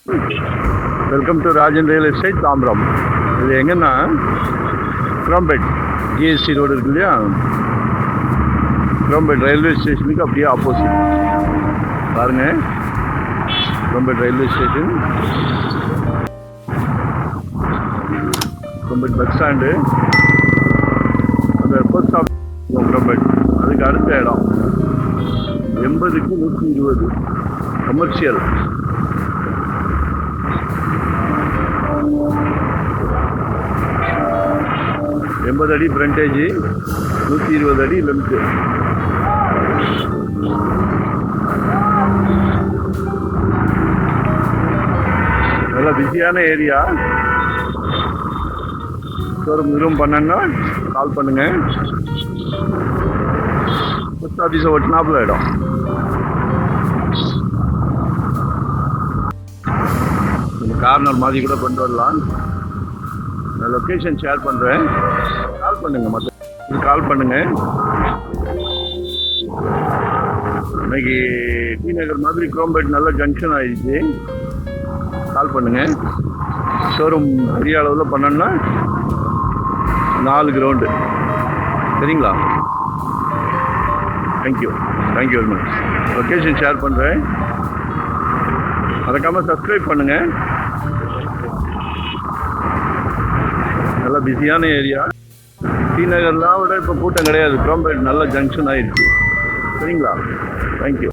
Welcome to Rajan real estate Tambaram. இது எங்கன்னா Chromepet GST road இருக்கு இல்லையா, குரோம்பேட் ரயில்வே ஸ்டேஷனுக்கு அப்படியே ஆப்போசிட் பாருங்க. Chromepet railway station, Chromepet bus stand, அந்த போஸ்ட் ஆஃபீஸ் குரோம்பேட், அதுக்கு அடுத்த இடம் 80க்கு 120 கமர்ஷியல். எண்பது அடி ஃப்ரண்டேஜ், 120 அடி லென்த்து. நல்லா பிஸியான ஏரியா. ஷோரூம் ரூம் பண்ணா கால் பண்ணுங்க. போஸ்ட் ஆஃபீஸை ஒட்டினாப்புல இடம். கார்னர் மாதிரி கூட கொண்டு வரலாம். நான் லொக்கேஷன் ஷேர் பண்ணுறேன், கால் பண்ணுங்க. மற்ற கால் பண்ணுங்க. இன்னைக்கு டி நகர் மாதிரி குரோம்பேட் நல்ல ஜங்ஷன் ஆயிடுச்சு. கால் பண்ணுங்க. ஷோரூம் பெரிய அளவில் பண்ணோன்னா 4 கிரவுண்டு. சரிங்களா? Thank you very much. Location share பண்ணுறேன், மறக்காமல் சப்ஸ்கிரைப் பண்ணுங்கள். நல்லா பிஸியான ஏரியா. டி நகர்லாம் விட இப்போ கூட்டம் கிடையாது. குரோம்பேட் நல்ல ஜங்ஷன் ஆயிடுச்சு. சரிங்களா? தேங்க்யூ.